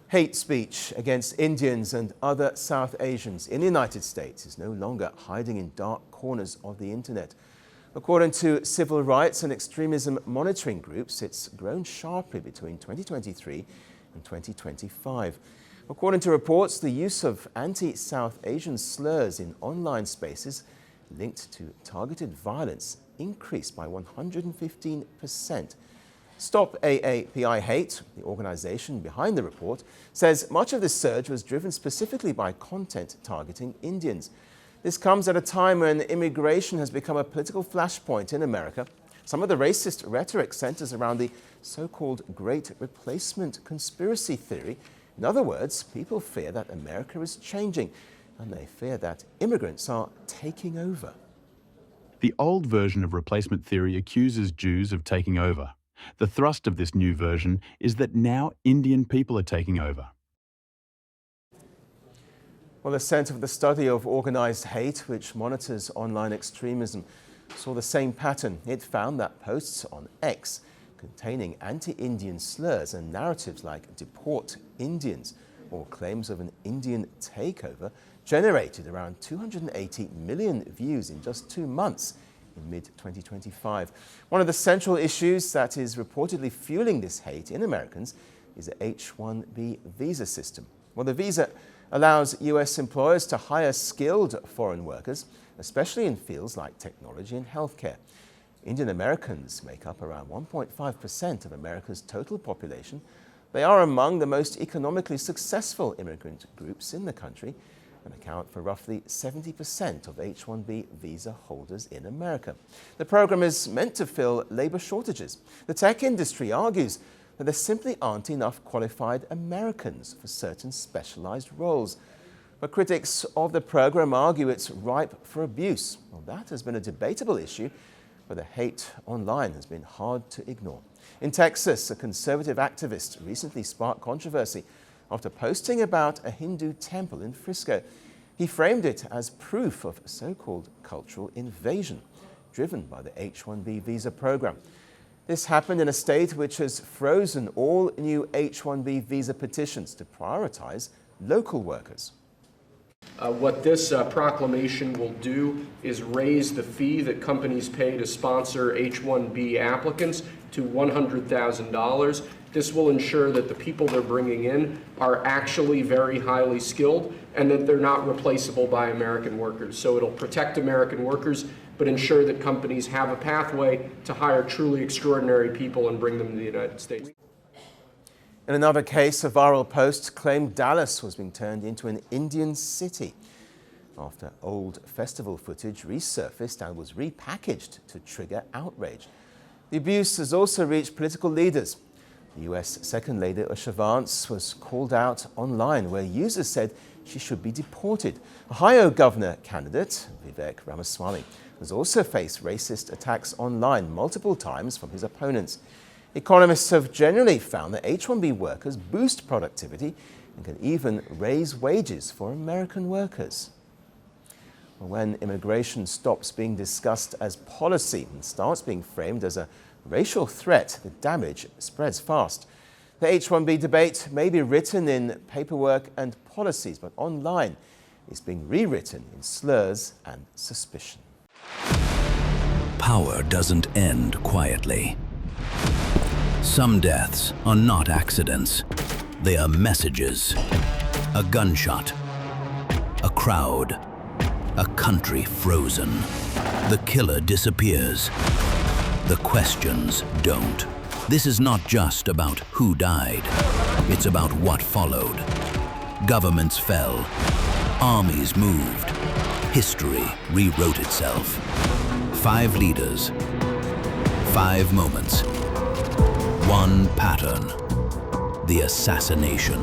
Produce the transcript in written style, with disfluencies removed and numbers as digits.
Hate speech against Indians and other South Asians in the United States is no longer hiding in dark corners of the internet. According to civil rights and extremism monitoring groups, it's grown sharply between 2023 and 2025. According to reports, the use of anti-South Asian slurs in online spaces linked to targeted violence increased by 115%. Stop AAPI Hate, the organization behind the report, says much of this surge was driven specifically by content targeting Indians. This comes at a time when immigration has become a political flashpoint in America. Some of the racist rhetoric centers around the so-called Great Replacement conspiracy theory. In other words, people fear that America is changing, and they fear that immigrants are taking over. The old version of replacement theory accuses Jews of taking over. The thrust of this new version is that now Indian people are taking over. Well, the Center for the Study of Organized Hate, which monitors online extremism, saw the same pattern. It found that posts on X containing anti-Indian slurs and narratives like "deport Indians" or claims of an Indian takeover generated around 280 million views in just 2 months in mid-2025. One of the central issues that is reportedly fueling this hate in Americans is the H-1B visa system. Well, the visa allows US employers to hire skilled foreign workers, especially in fields like technology and healthcare. Indian Americans make up around 1.5% of America's total population. They are among the most economically successful immigrant groups in the country and account for roughly 70% of H-1B visa holders in America. The program is meant to fill labor shortages. The tech industry argues that there simply aren't enough qualified Americans for certain specialized roles. But critics of the program argue it's ripe for abuse. Well, that has been a debatable issue, but the hate online has been hard to ignore. In Texas, a conservative activist recently sparked controversy after posting about a Hindu temple in Frisco. He framed it as proof of so-called cultural invasion, driven by the H-1B visa program. This happened in a state which has frozen all new H-1B visa petitions to prioritize local workers. What this proclamation will do is raise the fee that companies pay to sponsor H-1B applicants to $100,000. This will ensure that the people they're bringing in are actually very highly skilled and that they're not replaceable by American workers. So it'll protect American workers, but ensure that companies have a pathway to hire truly extraordinary people and bring them to the United States. In another case, a viral post claimed Dallas was being turned into an Indian city after old festival footage resurfaced and was repackaged to trigger outrage. The abuse has also reached political leaders. The US Second Lady Usha Vance was called out online, where users said she should be deported. Ohio governor candidate Vivek Ramaswamy has also faced racist attacks online multiple times from his opponents. Economists have generally found that H-1B workers boost productivity and can even raise wages for American workers. When immigration stops being discussed as policy and starts being framed as a racial threat, the damage spreads fast. The H-1B debate may be written in paperwork and policies, but online it's being rewritten in slurs and suspicion. Power doesn't end quietly. Some deaths are not accidents. They are messages. A gunshot. A crowd. A country frozen. The killer disappears. The questions don't. This is not just about who died. It's about what followed. Governments fell. Armies moved. History rewrote itself. 5 leaders. 5 moments. One pattern. The assassination.